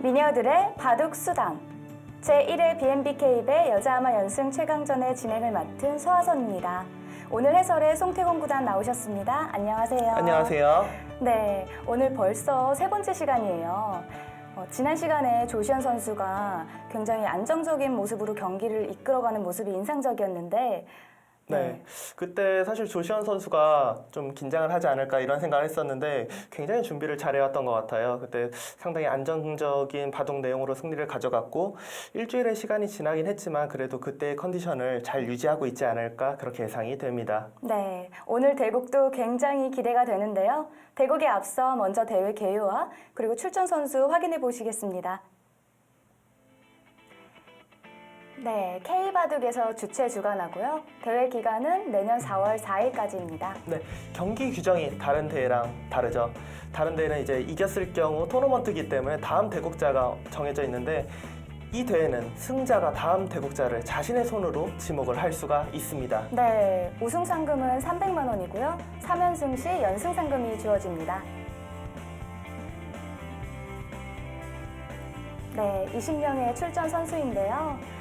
미녀들의 바둑 수당 제1회 BNBK배 여자아마 연승 최강전의 진행을 맡은 서하선입니다. 오늘 해설에 송태곤 구단 나오셨습니다. 안녕하세요. 안녕하세요. 네, 오늘 벌써 세 번째 시간이에요. 지난 시간에 조시현 선수가 굉장히 안정적인 모습으로 경기를 이끌어가는 모습이 인상적이었는데 네, 그때 사실 조시현 선수가 좀 긴장을 하지 않을까 이런 생각을 했었는데 굉장히 준비를 잘해왔던 것 같아요. 그때 상당히 안정적인 바둑 내용으로 승리를 가져갔고 일주일의 시간이 지나긴 했지만 그래도 그때의 컨디션을 잘 유지하고 있지 않을까 그렇게 예상이 됩니다. 네, 오늘 대국도 굉장히 기대가 되는데요. 대국에 앞서 먼저 대회 개요와 그리고 출전 선수 확인해 보시겠습니다. 네, K바둑에서 주최 주관하고요. 대회 기간은 내년 4월 4일까지입니다. 네, 경기 규정이 다른 대회랑 다르죠. 다른 대회는 이제 이겼을 경우 토너먼트이기 때문에 다음 대국자가 정해져 있는데 이 대회는 승자가 다음 대국자를 자신의 손으로 지목을 할 수가 있습니다. 네, 우승 상금은 300만 원이고요. 3연승 시 연승 상금이 주어집니다. 네, 20명의 출전 선수인데요.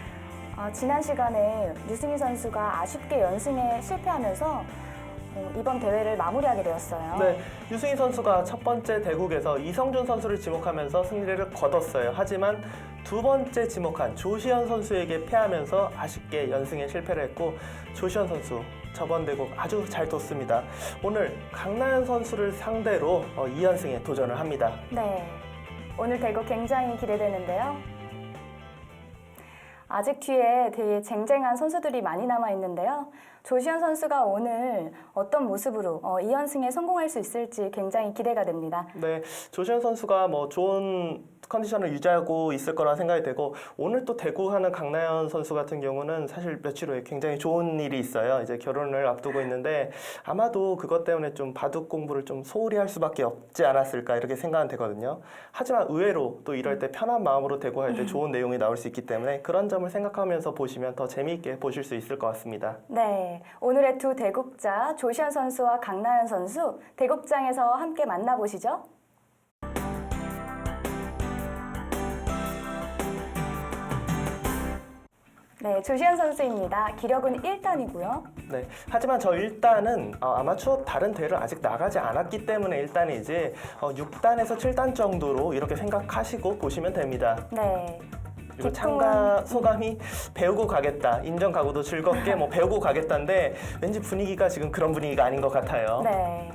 지난 시간에 류승희 선수가 아쉽게 연승에 실패하면서 이번 대회를 마무리하게 되었어요. 네, 유승희 선수가 첫 번째 대국에서 이성준 선수를 지목하면서 승리를 거뒀어요. 하지만 두 번째 지목한 조시현 선수에게 패하면서 아쉽게 연승에 실패를 했고 조시현 선수 저번 대국 아주 잘 뒀습니다. 오늘 강나연 선수를 상대로 2연승에 도전을 합니다. 네, 오늘 대국 굉장히 기대되는데요. 아직 뒤에 되게 쟁쟁한 선수들이 많이 남아있는데요. 조시현 선수가 오늘 어떤 모습으로 2연승에 성공할 수 있을지 굉장히 기대가 됩니다. 네, 조시현 선수가 좋은 컨디션을 유지하고 있을 거라 생각이 되고 오늘 또 대구하는 강나연 선수 같은 경우는 사실 며칠 후에 굉장히 좋은 일이 있어요. 이제 결혼을 앞두고 있는데 아마도 그것 때문에 좀 바둑 공부를 좀 소홀히 할 수밖에 없지 않았을까 이렇게 생각은 되거든요. 하지만 의외로 또 이럴 때 편한 마음으로 대구할 때 좋은 내용이 나올 수 있기 때문에 그런 점을 생각하면서 보시면 더 재미있게 보실 수 있을 것 같습니다. 네, 오늘의 두 대국자 조시현 선수와 강나연 선수 대국장에서 함께 만나보시죠. 네, 조시현 선수입니다. 기력은 1단이고요. 네, 하지만 저 1단은 아마추어 다른 대회를 아직 나가지 않았기 때문에 1단이 이제 6단에서 7단 정도로 이렇게 생각하시고 보시면 됩니다. 네. 그리고 참가 소감이 배우고 가겠다, 인정 가고도 즐겁게 배우고 가겠다인데 왠지 분위기가 지금 그런 분위기가 아닌 것 같아요. 네.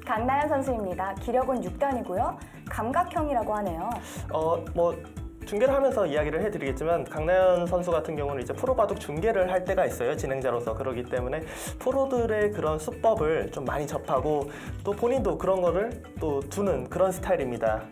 강나연 선수입니다. 기력은 6단이고요. 감각형이라고 하네요. 중계를 하면서 이야기를 해드리겠지만 강나연 선수 같은 경우는 이제 프로 바둑 중계를 할 때가 있어요. 진행자로서. 그러기 때문에 프로들의 그런 수법을 좀 많이 접하고 또 본인도 그런 거를 또 두는 그런 스타일입니다.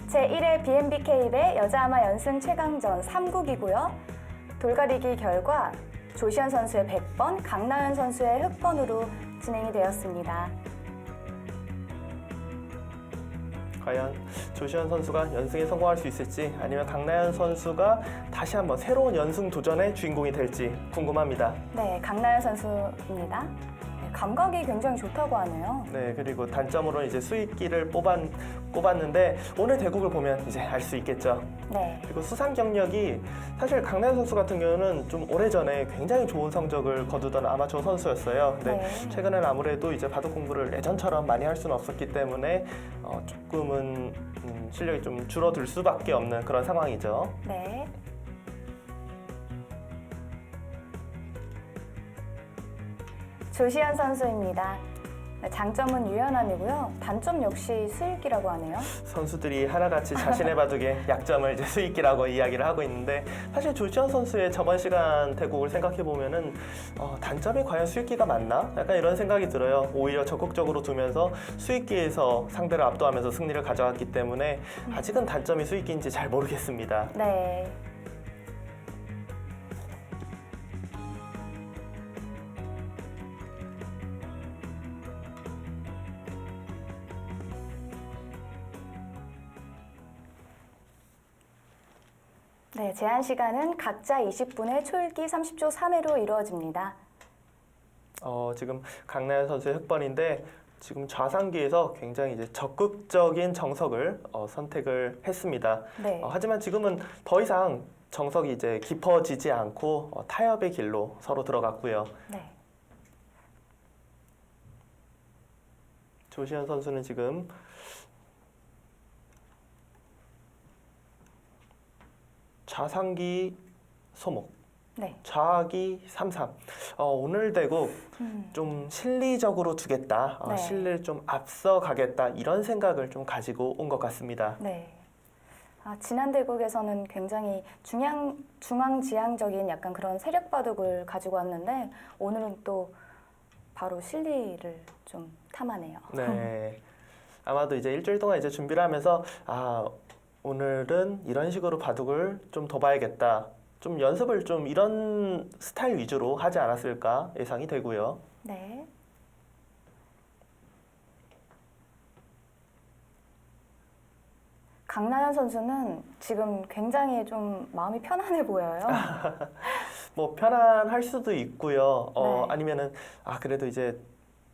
제1회 BNBK배 여자아마 연승 최강전 3국이고요. 돌가리기 결과 조시현 선수의 100번, 강나연 선수의 흑번으로 진행이 되었습니다. 과연 조시현 선수가 연승에 성공할 수 있을지 아니면 강나연 선수가 다시 한번 새로운 연승 도전의 주인공이 될지 궁금합니다. 네, 강나연 선수입니다. 감각이 굉장히 좋다고 하네요. 네, 그리고 단점으로 이제 수익기를 꼽았는데 오늘 대국을 보면 이제 알 수 있겠죠. 네. 그리고 수상 경력이 사실 강나연 선수 같은 경우는 좀 오래전에 굉장히 좋은 성적을 거두던 아마추어 선수였어요. 근데 네. 최근에는 아무래도 이제 바둑 공부를 예전처럼 많이 할 수는 없었기 때문에 조금은 실력이 좀 줄어들 수밖에 없는 그런 상황이죠. 네. 조시현 선수입니다. 장점은 유연함이고요. 단점 역시 수익기라고 하네요. 선수들이 하나같이 자신의 바둑의 약점을 이제 수익기라고 이야기를 하고 있는데 사실 조시현 선수의 저번 시간 대국을 생각해 보면은 단점이 과연 수익기가 맞나? 약간 이런 생각이 들어요. 오히려 적극적으로 두면서 수익기에서 상대를 압도하면서 승리를 가져갔기 때문에 아직은 단점이 수익기인지 잘 모르겠습니다. 네. 네, 제한 시간은 각자 20분에 초읽기 30초 3회로 이루어집니다. 지금 강나연 선수의 흑번인데 지금 좌상기에서 굉장히 이제 적극적인 정석을 선택을 했습니다. 네. 하지만 지금은 더 이상 정석이 이제 깊어지지 않고 타협의 길로 서로 들어갔고요. 네. 조시현 선수는 지금 좌상기 소목, 네. 좌기 3-3. 오늘 대국 음. 좀 실리적으로 두겠다, 네. 실리를 좀 앞서 가겠다 이런 생각을 좀 가지고 온 것 같습니다. 네. 지난 대국에서는 굉장히 중앙지향적인 약간 그런 세력 바둑을 가지고 왔는데 오늘은 또 바로 실리를 좀 탐하네요. 네. 아마도 이제 일주일 동안 이제 준비를 하면서 오늘은 이런 식으로 바둑을 좀 더 봐야겠다. 좀 연습을 좀 이런 스타일 위주로 하지 않았을까 예상이 되고요. 네. 강나연 선수는 지금 굉장히 좀 마음이 편안해 보여요. 뭐 편안할 수도 있고요. 네. 아니면은 그래도 이제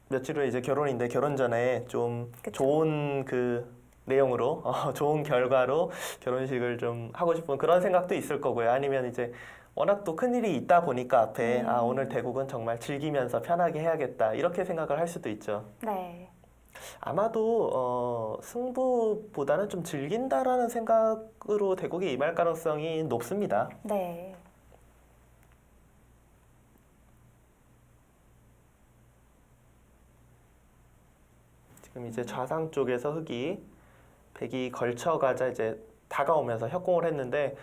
며칠 후에 이제 결혼인데 결혼 전에 좀 그쵸. 좋은 그 내용으로 좋은 결과로 결혼식을 좀 하고 싶은 그런 생각도 있을 거고요. 아니면 이제 워낙 또 큰일이 있다 보니까 앞에 오늘 대국은 정말 즐기면서 편하게 해야겠다 이렇게 생각을 할 수도 있죠. 네. 아마도 승부보다는 좀 즐긴다라는 생각으로 대국에 임할 가능성이 높습니다. 네. 지금 이제 좌상 쪽에서 흑이 백이 걸쳐가자 이제 다가오면서 협공을 했는데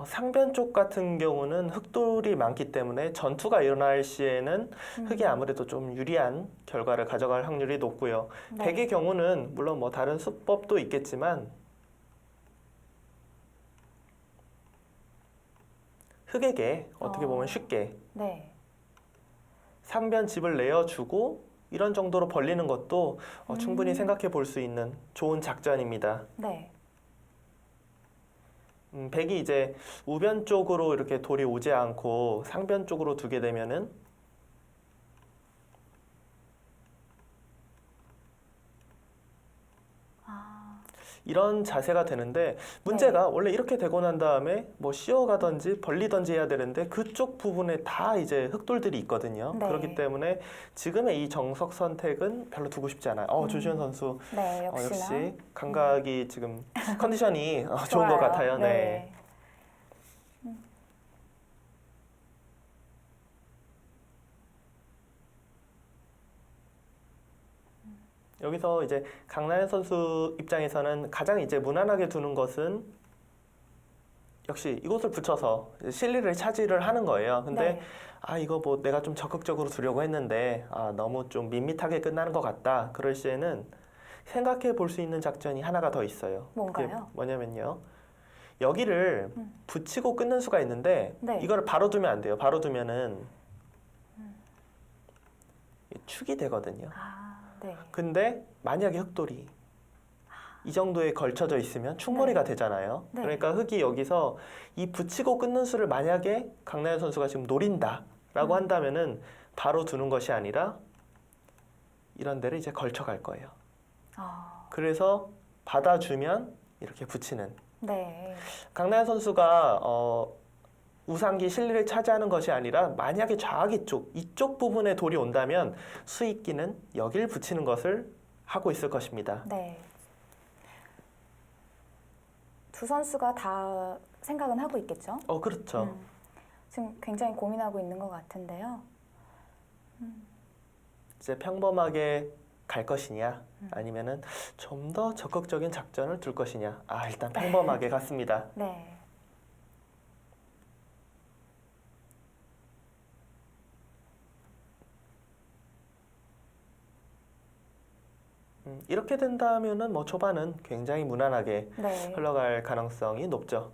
상변 쪽 같은 경우는 흑돌이 많기 때문에 전투가 일어날 시에는 흑이 아무래도 좀 유리한 결과를 가져갈 확률이 높고요. 네. 백의 경우는 물론 뭐 다른 수법도 있겠지만 흑에게 어떻게 보면 쉽게 네. 상변 집을 내어주고 이런 정도로 벌리는 것도 충분히 생각해 볼 수 있는 좋은 작전입니다. 네. 백이 이제 우변 쪽으로 이렇게 돌이 오지 않고 상변 쪽으로 두게 되면은 이런 자세가 되는데 문제가 원래 이렇게 되고 난 다음에 뭐 씌어가든지 벌리든지 해야 되는데 그쪽 부분에 다 이제 흑돌들이 있거든요. 네. 그렇기 때문에 지금의 이 정석 선택은 별로 두고 싶지 않아요. 조시현 선수 네, 역시나. 역시 감각이 지금 컨디션이 좋은 것 좋아요. 같아요. 네. 네. 여기서 이제 강나연 선수 입장에서는 가장 이제 무난하게 두는 것은 역시 이곳을 붙여서 실리를 차지를 하는 거예요. 근데 네. 이거 뭐 내가 좀 적극적으로 두려고 했는데 너무 좀 밋밋하게 끝나는 것 같다. 그럴 시에는 생각해 볼 수 있는 작전이 하나가 더 있어요. 뭔가요? 그게 뭐냐면요. 여기를 붙이고 끊는 수가 있는데 네. 이거를 바로 두면 안 돼요. 바로 두면은 축이 되거든요. 네. 근데 만약에 흑돌이 이 정도에 걸쳐져 있으면 충몰이가 되잖아요. 네. 그러니까 흑이 여기서 이 붙이고 끊는 수를 만약에 강나연 선수가 지금 노린다라고 한다면은 바로 두는 것이 아니라 이런 데를 이제 걸쳐갈 거예요. 그래서 받아주면 이렇게 붙이는. 네. 강나연 선수가 우상기 실리를 차지하는 것이 아니라 만약에 좌기 쪽, 이쪽 부분에 돌이 온다면 수익기는 여길 붙이는 것을 하고 있을 것입니다. 네. 두 선수가 다 생각은 하고 있겠죠? 그렇죠. 지금 굉장히 고민하고 있는 것 같은데요. 이제 평범하게 갈 것이냐 아니면은 좀 더 적극적인 작전을 둘 것이냐. 일단 평범하게 갔습니다. 네. 이렇게 된다면은 뭐 초반은 굉장히 무난하게 네. 흘러갈 가능성이 높죠.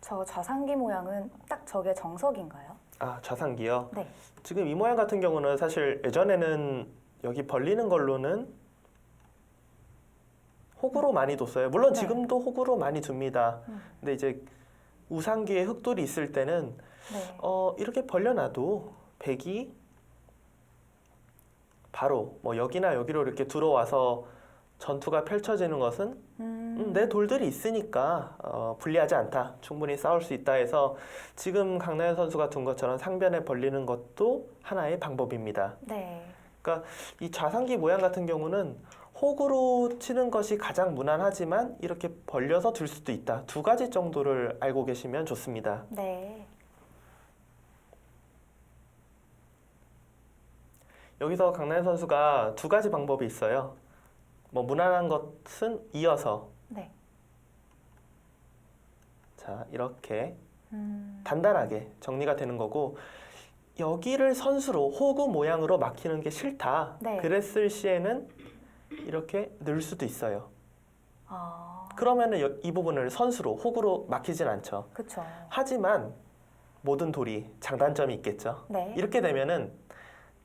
저 좌상기 모양은 딱 저게 정석인가요? 좌상기요. 네. 지금 이 모양 같은 경우는 사실 예전에는 여기 벌리는 걸로는 호구로 많이 뒀어요. 물론 네. 지금도 호구로 많이 둡니다. 음. 근데 이제 우상기에 흑돌이 있을 때는 네. 이렇게 벌려놔도 백이 바로 뭐 여기나 여기로 이렇게 들어와서 전투가 펼쳐지는 것은 내 돌들이 있으니까 불리하지 않다. 충분히 싸울 수 있다 해서 지금 강나연 선수가 둔 것처럼 상변에 벌리는 것도 하나의 방법입니다. 네. 그러니까 이 좌상기 모양 같은 경우는 호구로 치는 것이 가장 무난하지만 이렇게 벌려서 둘 수도 있다. 두 가지 정도를 알고 계시면 좋습니다. 네. 여기서 강나연 선수가 두 가지 방법이 있어요. 뭐 무난한 것은 이어서 네. 자 이렇게 음. 단단하게 정리가 되는 거고 여기를 선수로 호구 모양으로 막히는 게 싫다. 네. 그랬을 시에는 이렇게 넣을 수도 있어요. 아. 그러면은 이 부분을 선수로 호구로 막히진 않죠. 그쵸. 하지만 모든 돌이 장단점이 있겠죠. 네. 이렇게 되면은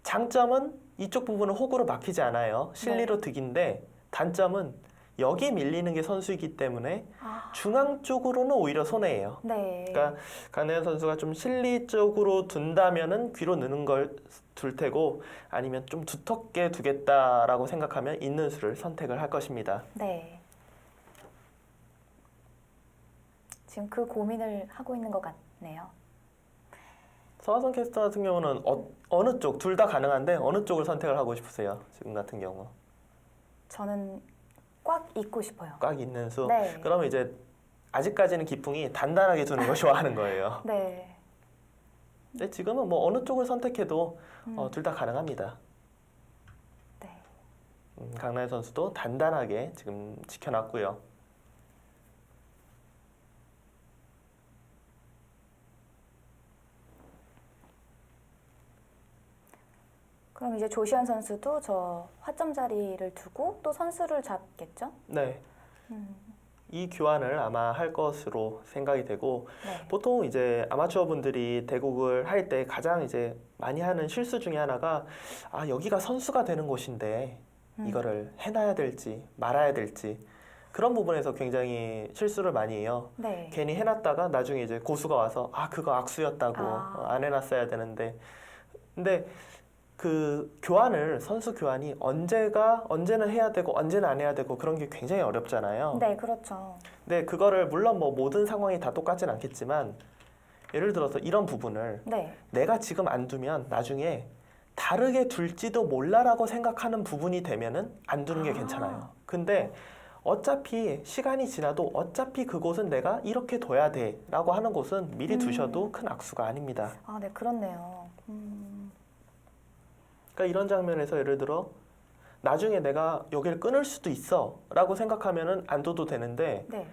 장점은 이쪽 부분은 호구로 막히지 않아요. 실리로 득인데 단점은 여기 밀리는 게 선수이기 때문에 아. 중앙 쪽으로는 오히려 손해예요. 네. 그러니까 강나연 선수가 좀 실리 쪽으로 둔다면은 귀로 넣는 걸 둘 테고 아니면 좀 두텁게 두겠다라고 생각하면 있는 수를 선택을 할 것입니다. 네. 지금 그 고민을 하고 있는 것 같네요. 서하선 캐스터 같은 경우는 어느 쪽 둘 다 가능한데 어느 쪽을 선택을 하고 싶으세요? 지금 같은 경우 저는 꽉 잊고 싶어요. 꽉 있는 수. 네. 그러면 이제 아직까지는 기풍이 단단하게 두는 걸 좋아하는 거예요. 네. 근데 지금은 뭐 어느 쪽을 선택해도 둘 다 가능합니다. 네. 강나연 선수도 단단하게 지금 지켜놨고요. 그럼 이제 조시안 선수도 저 화점 자리를 두고 또 선수를 잡겠죠? 네. 음. 이 교환을 아마 할 것으로 생각이 되고 네. 보통 이제 아마추어 분들이 대국을 할 때 가장 이제 많이 하는 실수 중에 하나가 여기가 선수가 되는 곳인데 이거를 해놔야 될지 말아야 될지 그런 부분에서 굉장히 실수를 많이 해요. 네. 괜히 해놨다가 나중에 이제 고수가 와서 그거 악수였다고 아. 안 해놨어야 되는데 근데 그 교환을 선수 교환이 언제는 해야 되고 언제는 안 해야 되고 그런 게 굉장히 어렵잖아요. 네, 그렇죠. 근데 그거를 물론 뭐 모든 상황이 다 똑같진 않겠지만 예를 들어서 이런 부분을 네. 내가 지금 안 두면 나중에 다르게 둘지도 몰라라고 생각하는 부분이 되면은 안 두는 게 괜찮아요. 근데 어차피 시간이 지나도 어차피 그곳은 내가 이렇게 둬야 돼라고 하는 곳은 미리 두셔도 큰 악수가 아닙니다. 아, 네, 그렇네요. 그러니까 이런 장면에서 예를 들어 나중에 내가 여기를 끊을 수도 있어 라고 생각하면은 안 둬도 되는데 네.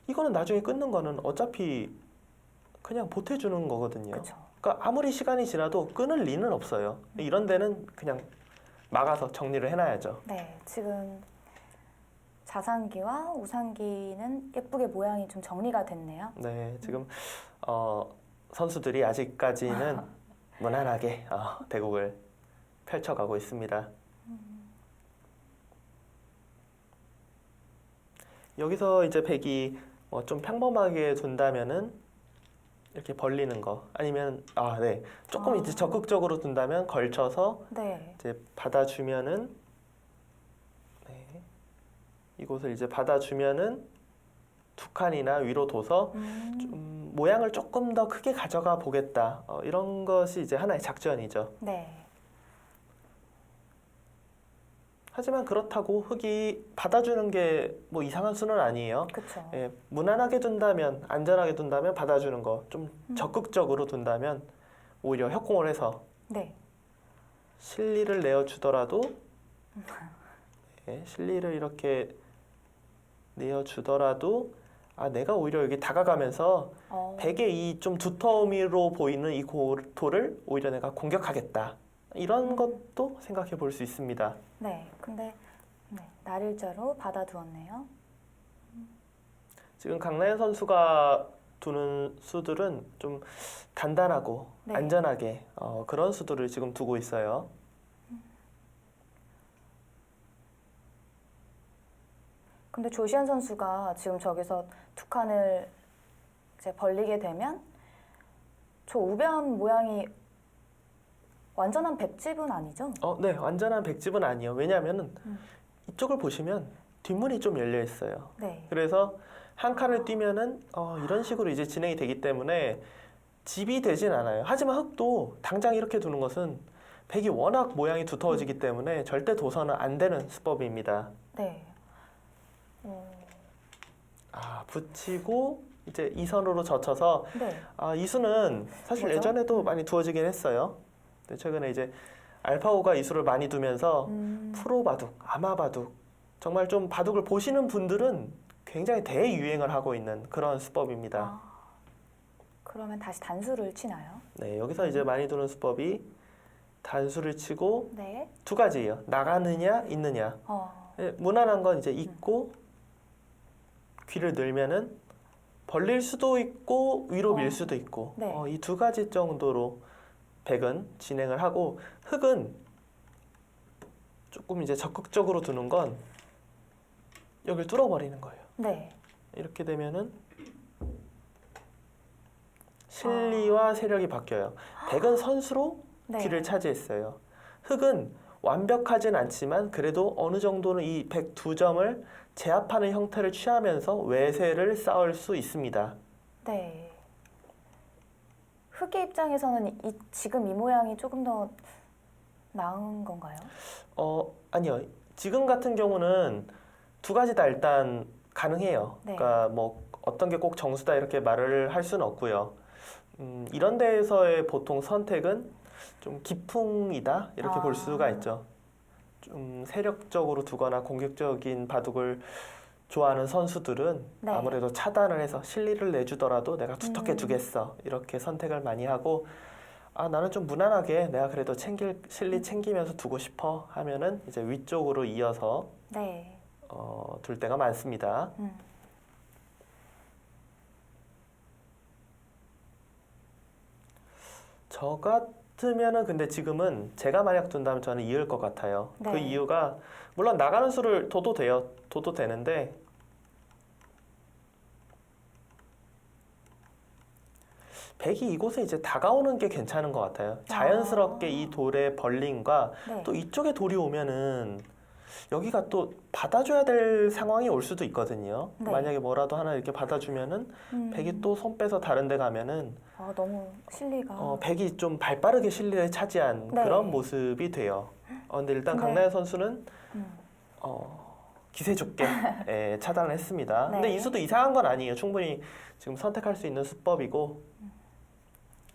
이거는 나중에 끊는 거는 어차피 그냥 보태주는 거거든요. 그렇죠. 그러니까 아무리 시간이 지나도 끊을 리는 없어요. 이런 데는 그냥 막아서 정리를 해놔야죠. 네, 지금 자상기와 우상기는 예쁘게 모양이 좀 정리가 됐네요. 네, 지금 선수들이 아직까지는 무난하게 대국을 펼쳐가고 있습니다. 여기서 이제 백이 뭐 좀 평범하게 둔다면은 이렇게 벌리는 거 아니면 네 조금 이제 적극적으로 둔다면 걸쳐서 네. 이제 받아주면은 네, 이곳을 이제 받아주면은 두 칸이나 위로 둬서 좀 모양을 조금 더 크게 가져가 보겠다 이런 것이 이제 하나의 작전이죠. 네. 하지만 그렇다고 흙이 받아주는 게 뭐 이상한 수는 아니에요. 그렇죠. 예, 무난하게 둔다면 안전하게 둔다면 받아주는 거 좀 적극적으로 둔다면 오히려 협공을 해서 네. 실리를 내어주더라도 실리를 이렇게 내어주더라도 내가 오히려 여기 다가가면서 백의 이 좀 두터움으로 보이는 이 돌을 오히려 내가 공격하겠다. 이런 것도 생각해 볼 수 있습니다. 네. 근데 날일자로 받아두었네요. 지금 강나연 선수가 두는 수들은 좀 단단하고 네. 안전하게 그런 수들을 지금 두고 있어요. 근데 조시안 선수가 지금 저기서 두 칸을 이제 벌리게 되면 저 우변 모양이 완전한 백집은 아니죠? 네, 완전한 백집은 아니에요. 왜냐하면은 음. 이쪽을 보시면 뒷문이 좀 열려 있어요. 네. 그래서 한 칸을 뛰면은 이런 식으로 이제 진행이 되기 때문에 집이 되진 않아요. 하지만 흙도 당장 이렇게 두는 것은 백이 워낙 모양이 두터워지기 때문에 절대 도서는 안 되는 수법입니다. 네. 붙이고 이제 이 선으로 젖혀서 네. 이 수는 사실 뭐죠? 예전에도 많이 두어지긴 했어요. 근데 최근에 이제 알파고가 이 수를 많이 두면서 프로 바둑, 아마 바둑 정말 좀 바둑을 보시는 분들은 굉장히 대유행을 하고 있는 그런 수법입니다. 그러면 다시 단수를 치나요? 네, 여기서 이제 많이 두는 수법이 단수를 치고 네. 두 가지예요. 나가느냐, 있느냐. 무난한 건 이제 있고 귀를 늘면은 벌릴 수도 있고 위로 밀 수도 있고 네. 이 두 가지 정도로 백은 진행을 하고 흑은 조금 이제 적극적으로 두는 건 여기를 뚫어버리는 거예요. 네. 이렇게 되면은 실리와 세력이 바뀌어요. 백은 선수로 네. 귀를 차지했어요. 흑은 완벽하진 않지만 그래도 어느 정도는 이 백 두 점을 제압하는 형태를 취하면서 외세를 쌓을 수 있습니다. 네. 흑의 입장에서는 지금 이 모양이 조금 더 나은 건가요? 아니요. 지금 같은 경우는 두 가지 다 일단 가능해요. 네. 그러니까 뭐 어떤 게 꼭 정수다 이렇게 말을 할 수는 없고요. 이런 데에서의 보통 선택은 좀 기풍이다 이렇게 볼 수가 있죠. 좀 세력적으로 두거나 공격적인 바둑을 좋아하는 선수들은 네. 아무래도 차단을 해서 실리를 내주더라도 내가 두텁게 두겠어 이렇게 선택을 많이 하고 나는 좀 무난하게 내가 그래도 실리 챙기면서 두고 싶어 하면은 이제 위쪽으로 이어서 네. 둘 때가 많습니다. 저 같으면은 근데 지금은 제가 만약 둔다면 저는 이을 것 같아요. 네. 그 이유가 물론 나가는 수를 둬도 돼요. 둬도 되는데 백이 이곳에 이제 다가오는 게 괜찮은 것 같아요. 자연스럽게 이 돌의 벌림과 네. 또 이쪽에 돌이 오면은 여기가 또 받아줘야 될 상황이 올 수도 있거든요. 네. 만약에 뭐라도 하나 이렇게 받아주면은 백이 또 손 빼서 다른 데 가면은 너무 실리가. 백이 좀 발빠르게 실리를 차지한 네. 그런 모습이 돼요. 근데 일단 근데- 강나연 선수는 음. 기세 좋게 차단을 했습니다. 네. 근데 이 수도 이상한 건 아니에요. 충분히 지금 선택할 수 있는 수법이고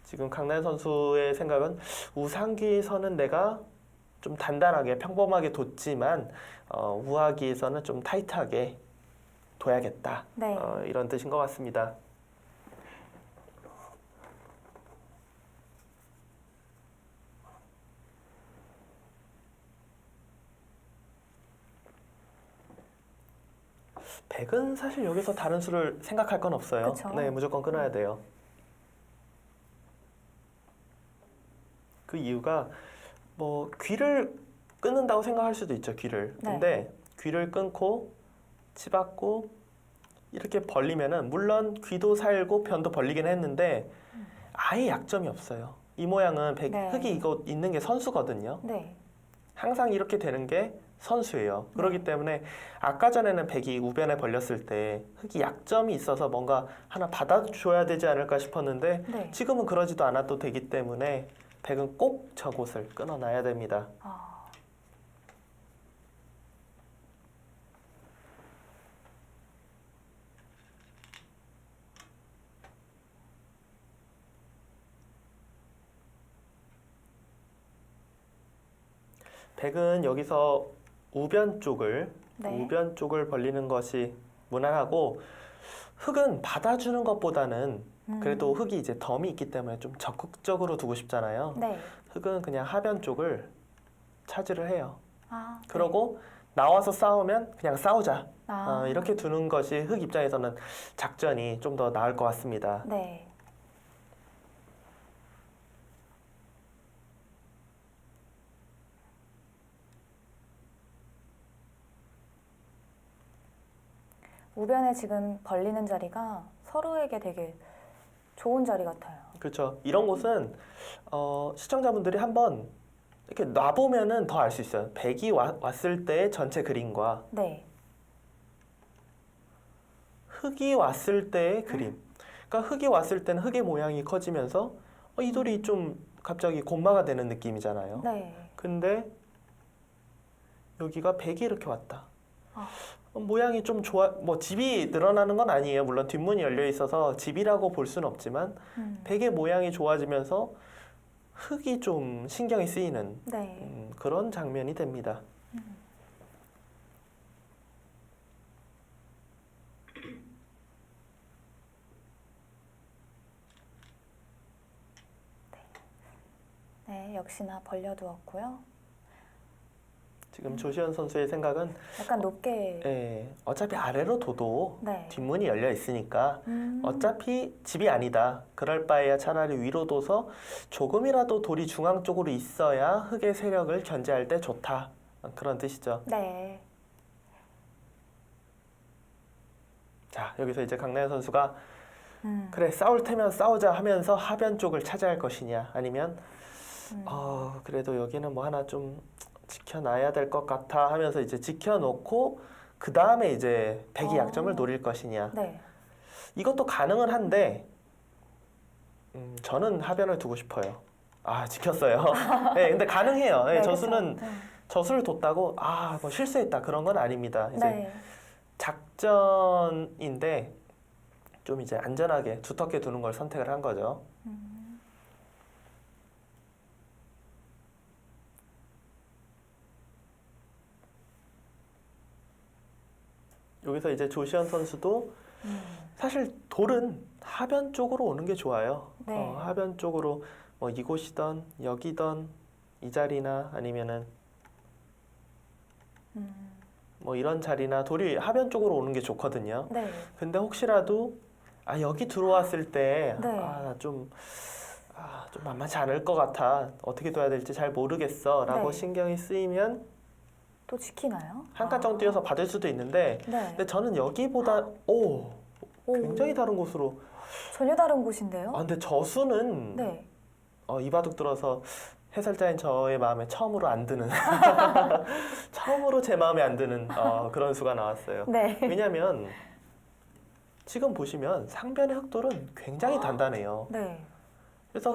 지금 강나연 선수의 생각은 우상기에서는 내가 좀 단단하게 평범하게 뒀지만 우하기에서는 좀 타이트하게 둬야겠다. 네. 이런 뜻인 것 같습니다. 백은 사실 여기서 다른 수를 생각할 건 없어요. 그쵸. 네, 무조건 끊어야 돼요. 그 이유가 뭐 귀를 끊는다고 생각할 수도 있죠, 귀를. 네. 근데 귀를 끊고 치받고 이렇게 벌리면은 물론 귀도 살고 변도 벌리긴 했는데 아예 약점이 없어요. 이 모양은 네. 흑이 이거 있는 게 선수거든요. 네. 항상 이렇게 되는 게 선수예요. 그렇기 때문에 아까 전에는 백이 우변에 벌렸을 때 흑이 약점이 있어서 뭔가 하나 받아줘야 되지 않을까 싶었는데 네. 지금은 그러지도 않아도 되기 때문에 백은 꼭 저곳을 끊어놔야 됩니다. 백은 여기서 우변 쪽을 벌리는 것이 무난하고 흑은 받아주는 것보다는 그래도 흑이 이제 덤이 있기 때문에 좀 적극적으로 두고 싶잖아요. 네. 흑은 그냥 하변 쪽을 차지를 해요. 네. 그러고 나와서 싸우면 그냥 싸우자 이렇게 두는 것이 흑 입장에서는 작전이 좀 더 나을 것 같습니다. 네. 우변에 지금 벌리는 자리가 서로에게 되게 좋은 자리 같아요. 그렇죠. 이런 곳은 시청자분들이 한번 이렇게 놔보면은 더 알 수 있어요. 백이 왔을 때의 전체 그림과 네. 흑이 왔을 때의 그림. 그러니까 흑이 왔을 때는 흑의 모양이 커지면서 이 돌이 좀 갑자기 곰마가 되는 느낌이잖아요. 네. 근데 여기가 백이 이렇게 왔다. 아. 모양이 좀 좋아. 뭐 집이 늘어나는 건 아니에요. 물론 뒷문이 열려 있어서 집이라고 볼 수는 없지만 백의 모양이 좋아지면서 흑이 좀 신경이 쓰이는 네. 그런 장면이 됩니다. 네, 역시나 벌려두었고요. 지금 조시현 선수의 생각은 약간 높게. 어차피 아래로 둬도 네. 뒷문이 열려 있으니까 어차피 집이 아니다. 그럴 바에야 차라리 위로 둬서 조금이라도 돌이 중앙 쪽으로 있어야 흑의 세력을 견제할 때 좋다. 그런 뜻이죠. 네. 자, 여기서 이제 강나연 선수가 그래, 싸울 테면 싸우자 하면서 하변 쪽을 차지할 것이냐, 아니면 그래도 여기는 뭐 하나 좀 지켜놔야 될 것 같아 하면서 이제 지켜놓고 그 다음에 이제 백의 약점을 노릴 것이냐. 네. 이것도 가능은 한데 저는 하변을 두고 싶어요. 지켰어요. 네, 근데 가능해요. 네, 네, 저수는 그쵸. 네. 저수를 뒀다고 뭐 실수했다 그런 건 아닙니다. 이제 네. 작전인데 좀 이제 안전하게 두텁게 두는 걸 선택을 한 거죠. 여기서 이제 조시현 선수도 사실 돌은 하변 쪽으로 오는 게 좋아요. 네. 하변 쪽으로 뭐 이곳이던 여기던 이 자리나 아니면은 뭐 이런 자리나 돌이 하변 쪽으로 오는 게 좋거든요. 네. 근데 혹시라도 여기 들어왔을 때 네. 좀 만만치 않을 것 같아. 어떻게 둬야 될지 잘 모르겠어. 라고 네. 신경이 쓰이면 또 지키나요? 한 칸 정도 뛰어서 받을 수도 있는데 네. 근데 저는 여기보다 굉장히 다른 곳으로 전혀 다른 곳인데요? 근데 저수는 네. 이바둑 들어서 해설자인 저의 마음에 처음으로 안 드는 처음으로 제 마음에 안 드는 그런 수가 나왔어요. 네. 왜냐하면 지금 보시면 상변의 흑돌은 굉장히 단단해요. 네. 그래서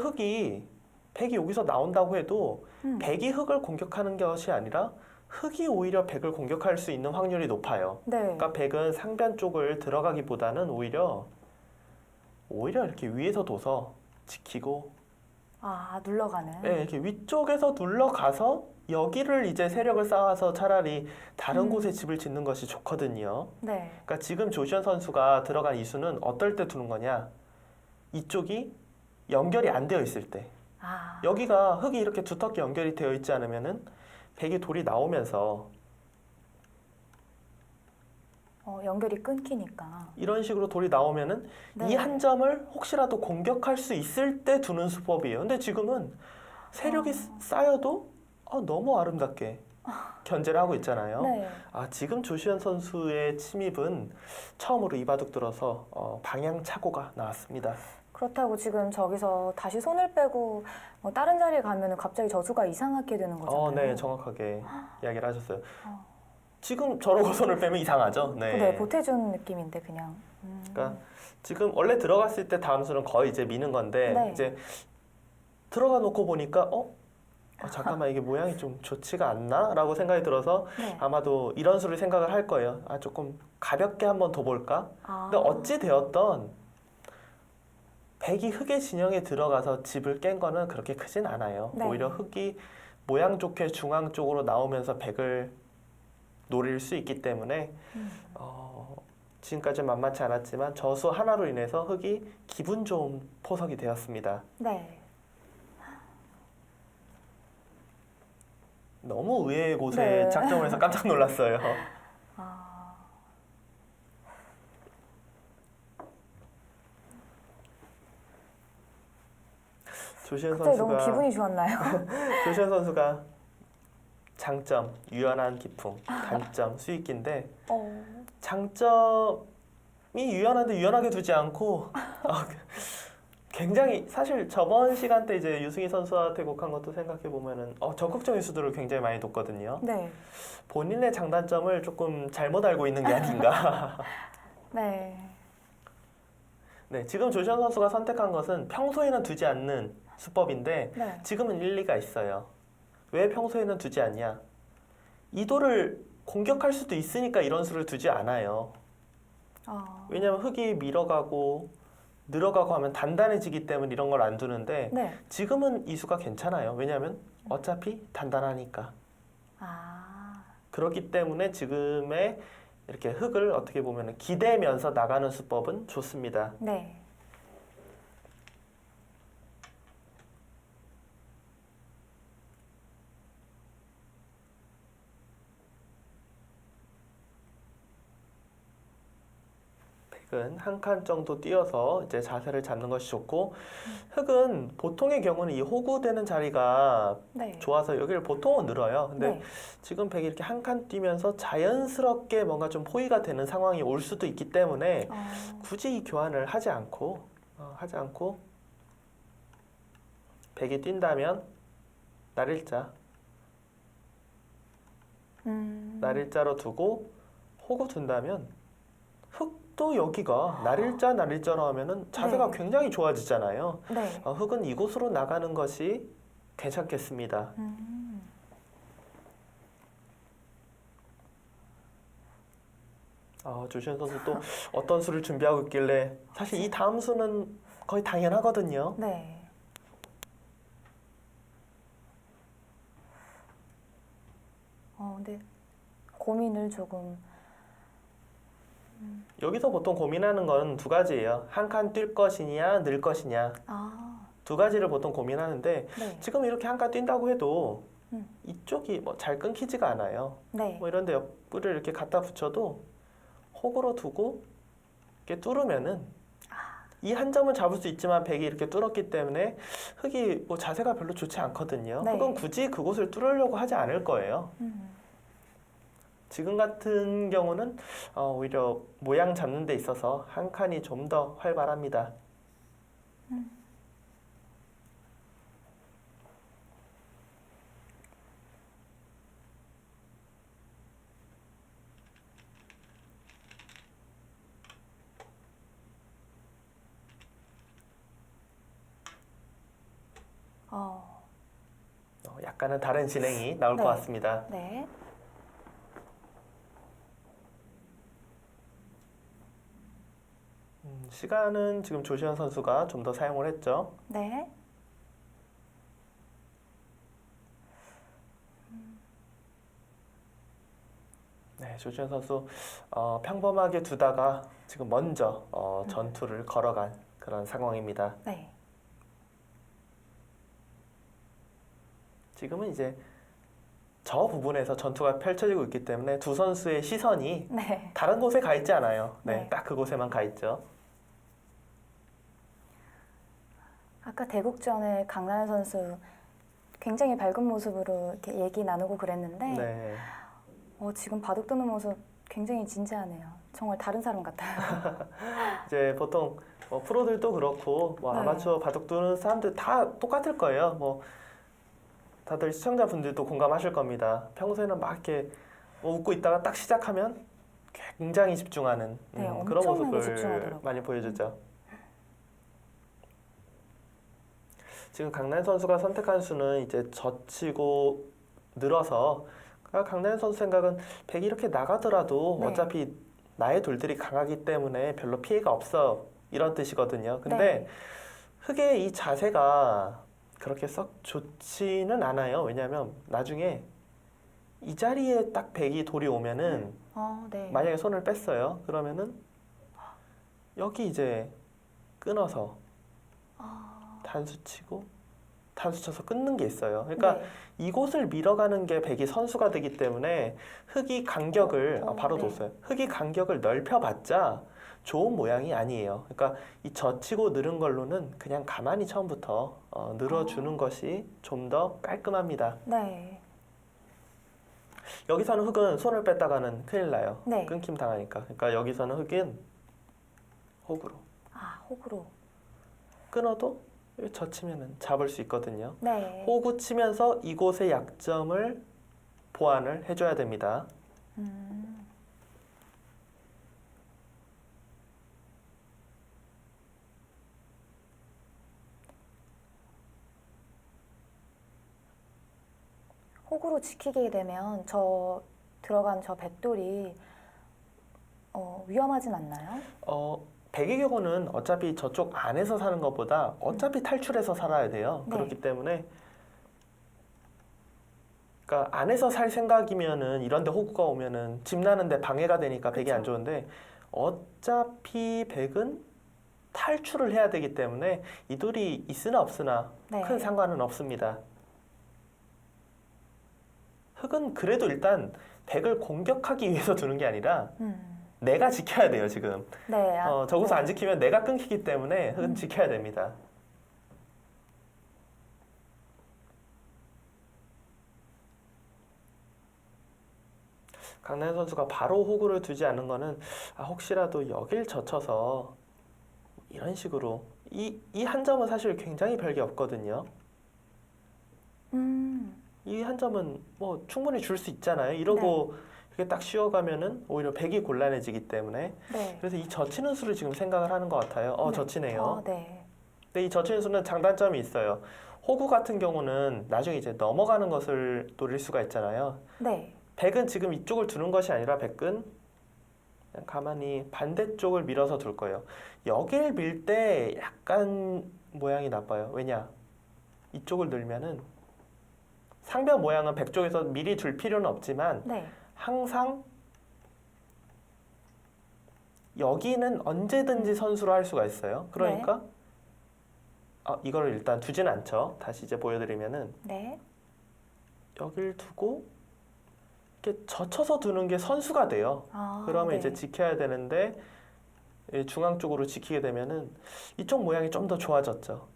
백이 여기서 나온다고 해도 백이 흑을 공격하는 것이 아니라 흑이 오히려 백을 공격할 수 있는 확률이 높아요. 네. 그러니까 백은 상변 쪽을 들어가기보다는 오히려 이렇게 위에서 둬서 지키고 눌러가는. 네, 이렇게 위쪽에서 눌러가서 여기를 이제 세력을 쌓아서 차라리 다른 곳에 집을 짓는 것이 좋거든요. 네. 그러니까 지금 조시현 선수가 들어간 이수는 어떨 때 두는 거냐? 이쪽이 연결이 안 되어 있을 때. 여기가 흙이 이렇게 두텁게 연결이 되어 있지 않으면은 백이 돌이 나오면서 연결이 끊기니까. 이런 식으로 돌이 나오면은 네. 이 한 점을 혹시라도 공격할 수 있을 때 두는 수법이에요. 근데 지금은 세력이 쌓여도 너무 아름답게 견제를 하고 있잖아요. 네. 지금 조시현 선수의 침입은 처음으로 이바둑 들어서 방향 착오가 나왔습니다. 그렇다고 지금 저기서 다시 손을 빼고 다른 자리에 가면 갑자기 저수가 이상하게 되는 거잖아요. 네, 정확하게 이야기를 하셨어요. 지금 저러고 손을 빼면 이상하죠. 네. 네, 보태준 느낌인데 그냥. 그러니까 지금 원래 들어갔을 때 다음 수는 거의 이제 미는 건데 네. 이제 들어가 놓고 보니까 잠깐만 이게 모양이 좀 좋지가 않나라고 생각이 들어서 네. 아마도 이런 수를 생각을 할 거예요. 조금 가볍게 한번 더 볼까? 근데 어찌 되었던 백이 흑의 진영에 들어가서 집을 깬 거는 그렇게 크진 않아요. 네. 오히려 흑이 모양 좋게 중앙 쪽으로 나오면서 백을 노릴 수 있기 때문에 지금까지 만만치 않았지만 저수 하나로 인해서 흑이 기분 좋은 포석이 되었습니다. 네. 너무 의외의 곳에 네. 작정을 해서 깜짝 놀랐어요. 조시현 갑자기 선수가 너무 기분이 좋았나요? 조시현 선수가 장점 유연한 기풍, 단점 수익기인데 장점이 유연한데 유연하게 두지 않고 굉장히 사실 저번 시간대 이제 유승희 선수와 대국한 것도 생각해 보면은 적극적인 수들을 굉장히 많이 뒀거든요. 네. 본인의 장단점을 조금 잘못 알고 있는 게 아닌가. 네. 네, 지금 조시현 선수가 선택한 것은 평소에는 두지 않는 수법인데 네. 지금은 일리가 있어요. 왜 평소에는 두지 않냐? 이도를 공격할 수도 있으니까 이런 수를 두지 않아요. 왜냐하면 흙이 밀어가고 늘어가고 하면 단단해지기 때문에 이런 걸 안 두는데 네. 지금은 이 수가 괜찮아요. 왜냐하면 어차피 단단하니까. 그렇기 때문에 지금의 이렇게 흙을 어떻게 보면 기대면서 나가는 수법은 좋습니다. 네. 흙은 한 칸 정도 띄어서 이제 자세를 잡는 것이 좋고 흙은 보통의 경우는 이 호구되는 자리가 네. 좋아서 여기를 보통은 늘어요. 근데 네. 지금 백이 이렇게 한 칸 뛰면서 자연스럽게 뭔가 좀 포위가 되는 상황이 올 수도 있기 때문에 굳이 이 교환을 하지 않고 백이 뛴다면 날일자 날일자로 두고 호구 둔다면 흙도 여기가 날일자로 하면은 자세가 네. 굉장히 좋아지잖아요. 네. 흙은 이곳으로 나가는 것이 괜찮겠습니다. 조시현 선수 또 어떤 수를 준비하고 있길래 사실 이 다음 수는 거의 당연하거든요. 네. 근데 고민을 조금 여기서 보통 고민하는 건 두 가지예요. 한 칸 뛸 것이냐, 늘 것이냐. 두 가지를 보통 고민하는데 네. 지금 이렇게 한 칸 뛴다고 해도 이쪽이 뭐 잘 끊기지가 않아요. 네. 뭐 이런데 옆구리를 이렇게 갖다 붙여도 혹으로 두고 이렇게 뚫으면은 이 한 점은 잡을 수 있지만 백이 이렇게 뚫었기 때문에 흙이 뭐 자세가 별로 좋지 않거든요. 네. 흙은 굳이 그곳을 뚫으려고 하지 않을 거예요. 지금 같은 경우는 오히려 모양 잡는 데 있어서 한 칸이 좀 더 활발합니다. 약간은 다른 진행이 나올 네. 것 같습니다. 네. 시간은 지금 조시현 선수가 좀 더 사용을 했죠. 네. 네, 조시현 선수 평범하게 두다가 지금 먼저 전투를 걸어간 그런 상황입니다. 네. 지금은 이제 저 부분에서 전투가 펼쳐지고 있기 때문에 두 선수의 시선이 네. 다른 곳에 가 있지 않아요. 네, 네. 딱 그곳에만 가 있죠. 아까 대국전에 강나연 선수 굉장히 밝은 모습으로 이렇게 얘기 나누고 그랬는데 네. 지금 바둑 두는 모습 굉장히 진지하네요. 정말 다른 사람 같아요. 이제 보통 프로들도 그렇고 네. 아마추어 바둑 두는 사람들 다 똑같을 거예요. 다들 시청자분들도 공감하실 겁니다. 평소에는 막 이렇게 웃고 있다가 딱 시작하면 굉장히 집중하는 네, 그런 엄청나게 모습을 집중하더라고요. 많이 보여주죠. 지금 강나연 선수가 선택한 수는 이제 젖히고 늘어서 강나연 선수 생각은 백이 이렇게 나가더라도 네. 어차피 나의 돌들이 강하기 때문에 별로 피해가 없어 이런 뜻이거든요. 근데 네. 흙의 이 자세가 그렇게 썩 좋지는 않아요. 왜냐하면 나중에 이 자리에 딱 백이 돌이 오면은 네. 만약에 손을 뺐어요. 그러면은 여기 이제 끊어서 단수 치고 단수 쳐서 끊는 게 있어요. 그러니까 네. 이곳을 밀어가는 게 백이 선수가 되기 때문에 흙이 간격을 바로 네. 뒀어요. 흙이 간격을 넓혀봤자 좋은 모양이 아니에요. 그러니까 이 젖히고 늘은 걸로는 그냥 가만히 처음부터 늘어주는 것이 좀 더 깔끔합니다. 네. 여기서는 흙은 손을 뺐다가는 큰일 나요. 네. 끊김 당하니까. 그러니까 여기서는 흙은 혹으로 아, 혹으로. 끊어도 젖히면은 잡을 수 있거든요. 네. 호구 치면서 이곳의 약점을 보완을 해줘야 됩니다. 음. 혹으로 지키게 되면 들어간 저 백돌이 위험하진 않나요? 백의 경우는 어차피 저쪽 안에서 사는 것보다 어차피 탈출해서 살아야 돼요. 네. 그렇기 때문에 그러니까 안에서 살 생각이면은 이런데 호구가 오면은 집 나는데 방해가 되니까 백이 그쵸. 안 좋은데 어차피 백은 탈출을 해야 되기 때문에 이 돌이 있으나 없으나 네. 큰 상관은 없습니다. 흙은 그래도 일단 백을 공격하기 위해서 두는 게 아니라 내가 지켜야 돼요, 지금. 네. 저기서 네. 안 지키면 내가 끊기기 때문에 흙은 지켜야 됩니다. 강나연 선수가 바로 호구를 두지 않은 거는 혹시라도 여길 젖혀서 이런 식으로 이 한 점은 사실 굉장히 별게 없거든요. 이 한 점은 뭐 충분히 줄 수 있잖아요. 이러고 이렇게 딱 쉬어가면은 오히려 백이 곤란해지기 때문에 네. 그래서 이 젖히는 수를 지금 생각을 하는 것 같아요. 네. 젖히네요. 네. 근데 이 젖히는 수는 장단점이 있어요. 호구 같은 경우는 나중에 이제 넘어가는 것을 노릴 수가 있잖아요. 네. 백은 지금 이쪽을 두는 것이 아니라 백은 그냥 가만히 반대쪽을 밀어서 둘 거예요. 여길 밀 때 약간 모양이 나빠요. 왜냐? 이쪽을 늘면은 상변 모양은 백 쪽에서 미리 둘 필요는 없지만 네. 항상 여기는 언제든지 선수로 할 수가 있어요. 그러니까 이거를 일단 두진 않죠. 다시 이제 보여드리면은 네. 여길 두고 이렇게 젖혀서 두는 게 선수가 돼요. 그러면 네. 이제 지켜야 되는데 중앙 쪽으로 지키게 되면은 이쪽 모양이 좀 더 좋아졌죠.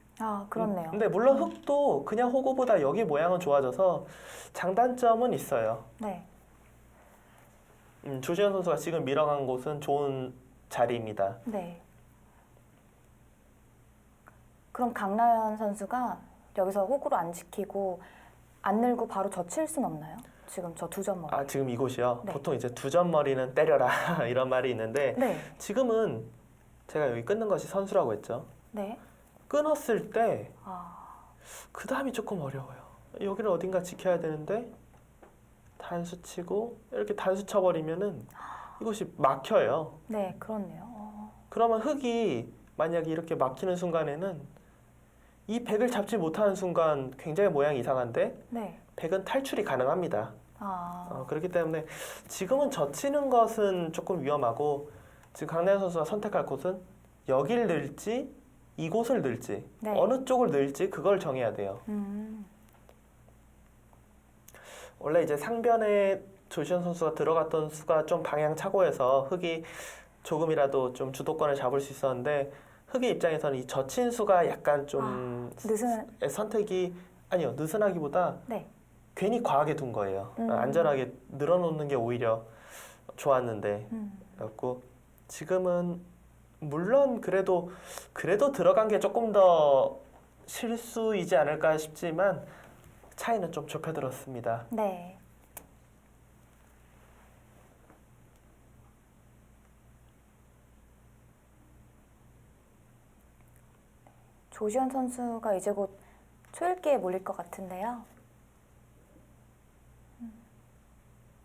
그렇네요. 근데 물론 흙도 그냥 호구보다 여기 모양은 좋아져서 장단점은 있어요. 네. 조시현 선수가 지금 밀어간 곳은 좋은 자리입니다. 네. 그럼 강나연 선수가 여기서 호구로 안 지키고 안 늘고 바로 젖힐 순 없나요? 지금 저 두 점 머리. 지금 이곳이요? 네. 보통 이제 두 점 머리는 때려라 이런 말이 있는데 네. 지금은 제가 여기 끊는 것이 선수라고 했죠. 네. 끊었을 때 그 다음이 조금 어려워요. 여기를 어딘가 지켜야 되는데 단수 치고 이렇게 단수 쳐버리면은 이곳이 막혀요. 네, 그렇네요. 그러면 흙이 만약에 이렇게 막히는 순간에는 이 백을 잡지 못하는 순간 굉장히 모양이 이상한데 네. 백은 탈출이 가능합니다. 그렇기 때문에 지금은 젖히는 것은 조금 위험하고 지금 강나연 선수가 선택할 곳은 여길 넣을지 이곳을 넣을지 네. 어느 쪽을 넣을지 그걸 정해야 돼요. 원래 이제 상변에 조시현 선수가 들어갔던 수가 좀 방향 착오해서 흙이 조금이라도 좀 주도권을 잡을 수 있었는데 흙의 입장에서는 이 젖힌 수가 약간 좀 선택이 아니요 느슨하기보다 네. 괜히 과하게 둔 거예요. 안전하게 늘어놓는 게 오히려 좋았는데 그래갖고 지금은 물론 그래도 들어간 게 조금 더 실수이지 않을까 싶지만 차이는 좀 좁혀들었습니다. 네. 조시현 선수가 이제 곧 초읽기에 몰릴 것 같은데요.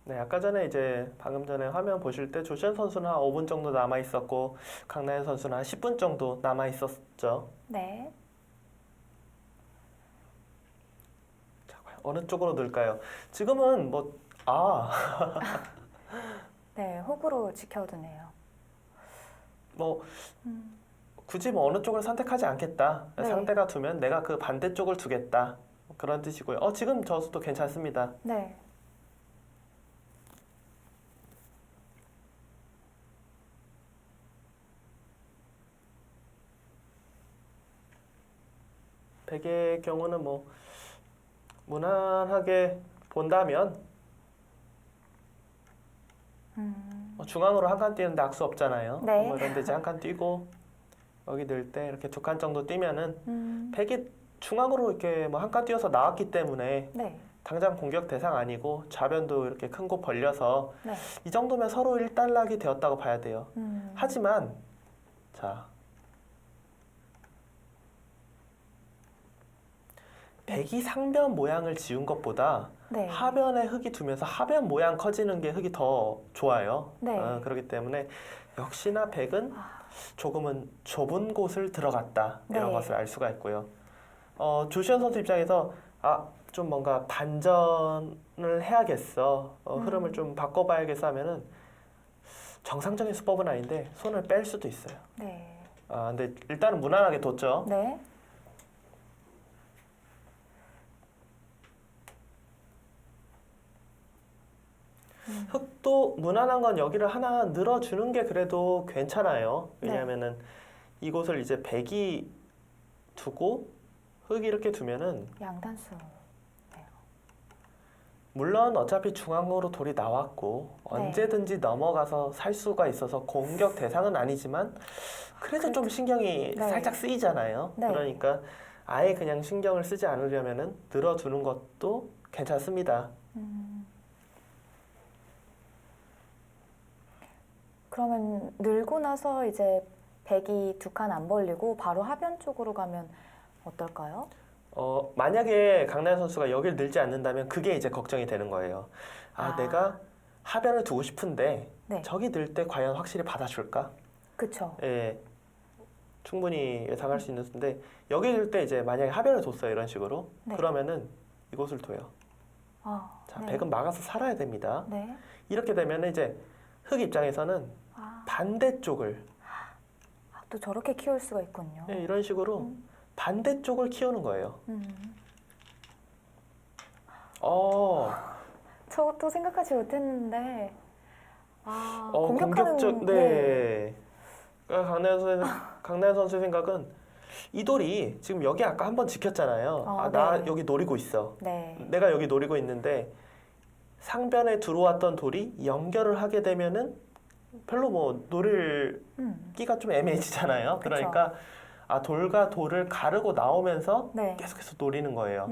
네, 아까 전에 이제 방금 전에 화면 보실 때 조시현 선수는 한 5분 정도 남아 있었고 강나연 선수는 한 10분 정도 남아 있었죠. 네. 자, 과연 어느 쪽으로 넣을까요? 지금은 네, 호구로 지켜두네요. 굳이 어느 쪽을 선택하지 않겠다. 네. 상대가 두면 내가 그 반대쪽을 두겠다. 그런 뜻이고요. 지금 저 수도 괜찮습니다. 네. 백의 경우는 뭐 무난하게 본다면 중앙으로 한 칸 뛰는데 악수 없잖아요. 네. 뭐 이런 데 이제 한 칸 뛰고 여기 늘 때 이렇게 두 칸 정도 뛰면은 백이 중앙으로 이렇게 뭐 한 칸 뛰어서 나왔기 때문에 네. 당장 공격 대상 아니고 좌변도 이렇게 큰 곳 벌려서 네. 이 정도면 서로 일단락이 되었다고 봐야 돼요. 하지만 자 백이 상변 모양을 지은 것보다 네. 하변에 흙이 두면서 하변 모양 커지는 게 흙이 더 좋아요. 네. 그렇기 때문에 역시나 백은 조금은 좁은 곳을 들어갔다 이런 네. 것을 알 수가 있고요. 조시현 선수 입장에서 좀 뭔가 반전을 해야겠어. 흐름을 좀 바꿔봐야겠어 하면은 정상적인 수법은 아닌데 손을 뺄 수도 있어요. 네. 근데 일단은 무난하게 뒀죠. 네. 흙도 무난한 건 여기를 하나 늘어주는 게 그래도 괜찮아요. 왜냐하면은 이곳을 이제 백이 두고 흙이 이렇게 두면은 양단수. 물론 어차피 중앙으로 돌이 나왔고 언제든지 넘어가서 살 수가 있어서 공격 대상은 아니지만 그래도 좀 신경이 네. 살짝 쓰이잖아요. 네. 그러니까 아예 그냥 신경을 쓰지 않으려면은 늘어두는 것도 괜찮습니다. 그러면 늘고 나서 이제 백이 두 칸 안 벌리고 바로 하변 쪽으로 가면 어떨까요? 만약에 강나연 선수가 여기를 늘지 않는다면 그게 이제 걱정이 되는 거예요. 내가 하변을 두고 싶은데 네. 저기 늘 때 과연 확실히 받아줄까? 그쵸. 예, 충분히 예상할 수 있는 수인데 여기 늘 때 이제 만약에 하변을 뒀어요 이런 식으로 네. 그러면은 이곳을 둬요. 자, 네. 백은 막아서 살아야 됩니다. 네. 이렇게 되면은 이제 흙 입장에서는 반대쪽을 또 저렇게 키울 수가 있군요. 예, 이런 식으로 반대쪽을 키우는 거예요. 저도 생각하지 못했는데. 공격적, 네. 그러니까 강나연 선수의 생각은 이 돌이 지금 여기 아까 한번 지켰잖아요. 나 네. 여기 노리고 있어. 네. 내가 여기 노리고 있는데 상변에 들어왔던 돌이 연결을 하게 되면은 별로 뭐 노릴 끼가 좀 애매해지잖아요. 그쵸. 그러니까 돌과 돌을 가르고 나오면서 네. 계속해서 노리는 거예요.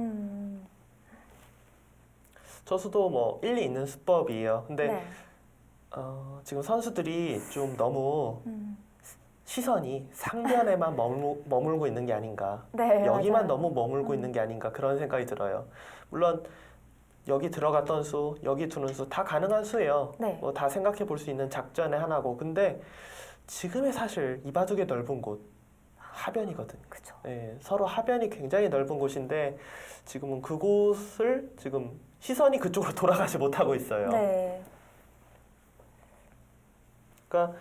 저수도 뭐 일리 있는 수법이에요. 근데 네. 지금 선수들이 좀 너무 시선이 상변에만 머물고 있는 게 아닌가. 네, 여기만 맞아요. 너무 머물고 있는 게 아닌가 그런 생각이 들어요. 물론 여기 들어갔던 수, 여기 두는 수 다 가능한 수예요. 네. 뭐 다 생각해 볼 수 있는 작전의 하나고. 근데 지금의 사실 이 바둑의 넓은 곳 하변이거든요. 그쵸. 예, 서로 하변이 굉장히 넓은 곳인데 지금은 그곳을 지금 시선이 그쪽으로 돌아가지 못하고 있어요. 네. 그러니까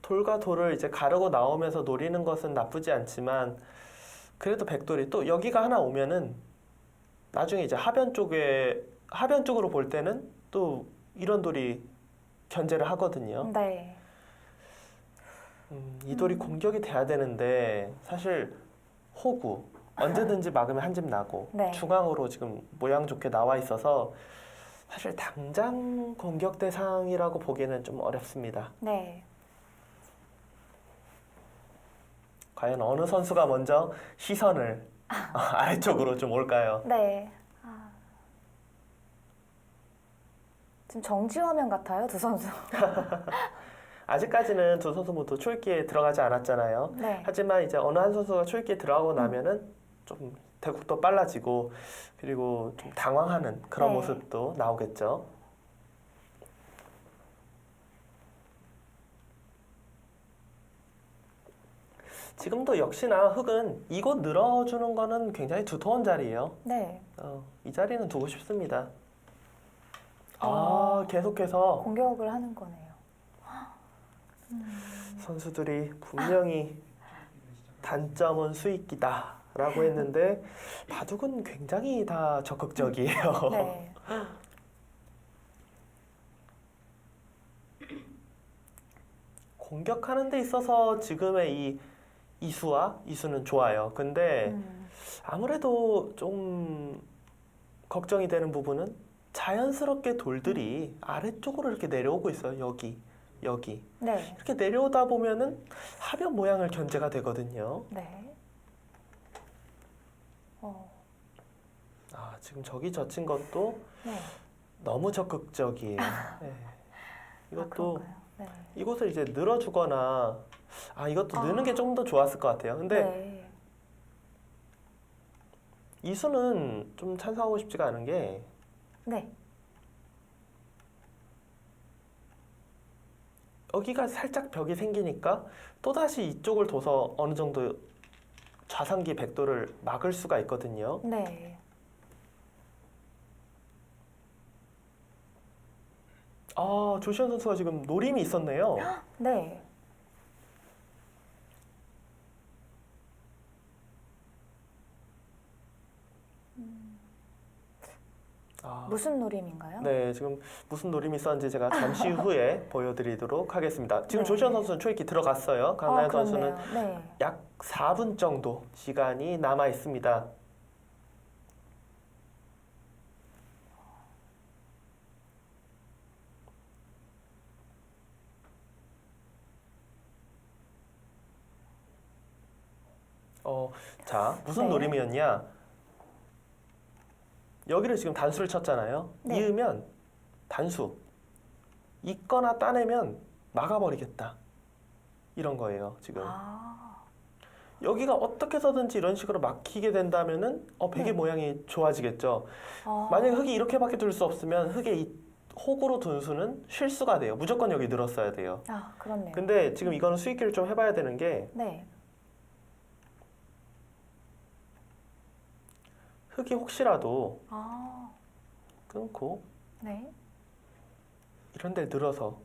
돌과 돌을 이제 가르고 나오면서 노리는 것은 나쁘지 않지만 그래도 백돌이 또 여기가 하나 오면은 나중에 이제 하변 쪽으로 볼 때는 또 이런 돌이 견제를 하거든요. 네. 이 돌이 공격이 돼야 되는데 사실 호구 언제든지 막으면 한 집 나고 네. 중앙으로 지금 모양 좋게 나와 있어서 사실 당장 공격 대상이라고 보기에는 좀 어렵습니다. 네. 과연 어느 선수가 먼저 시선을 아래쪽으로 좀 올까요? 네. 지금 정지 화면 같아요, 두 선수. 아직까지는 두 선수 모두 초읽기에 들어가지 않았잖아요. 네. 하지만 이제 어느 한 선수가 초읽기에 들어가고 나면은 좀 대국도 빨라지고 그리고 좀 당황하는 그런 네. 모습도 나오겠죠. 지금도 역시나 흙은 이곳 늘어주는 거는 굉장히 두터운 자리예요. 네. 이 자리는 두고 싶습니다. 아. 계속해서 공격을 하는 거네요. 선수들이 분명히 단점은 수익기다라고 했는데 바둑은 굉장히 다 적극적이에요. 네. 공격하는 데 있어서 지금의 이 이수와 이수는 좋아요. 근데 아무래도 좀 걱정이 되는 부분은 자연스럽게 돌들이 아래쪽으로 이렇게 내려오고 있어요. 여기. 네. 이렇게 내려오다 보면은 하변 모양을 견제가 되거든요. 네. 지금 저기 젖힌 것도 네. 너무 적극적이에요. 네. 이것도 그런가요? 네. 이곳을 이제 늘어주거나 이것도 느는 게 좀 더 좋았을 것 같아요. 근데 네. 이수는 좀 찬성하고 싶지가 않은 게 네. 여기가 살짝 벽이 생기니까 또다시 이쪽을 둬서 어느 정도 좌상기 백도를 막을 수가 있거든요. 네. 조시현 선수가 지금 노림이 있었네요. 네. 무슨 노림인가요? 네, 지금 무슨 노림이 있었는지 제가 잠시 후에 보여드리도록 하겠습니다. 지금 네. 조시현 선수는 초읽기 들어갔어요. 강나연 선수는 그렇네요. 네. 약 4분 정도 시간이 남아 있습니다. 자, 무슨 네. 노림이었냐? 여기를 지금 단수를 쳤잖아요. 네. 이으면 단수. 있거나 따내면 막아버리겠다. 이런 거예요, 지금. 여기가 어떻게 해서든지 이런 식으로 막히게 된다면은 백의 네. 모양이 좋아지겠죠. 만약에 흙이 이렇게밖에 둘 수 없으면 흙의 이 혹으로 둔 수는 실수가 돼요. 무조건 여기 늘었어야 돼요. 그렇네요. 근데 지금 이거는 수익기를 좀 해봐야 되는 게 네. 흙이 혹시라도 끊고 네. 이런 데 늘어서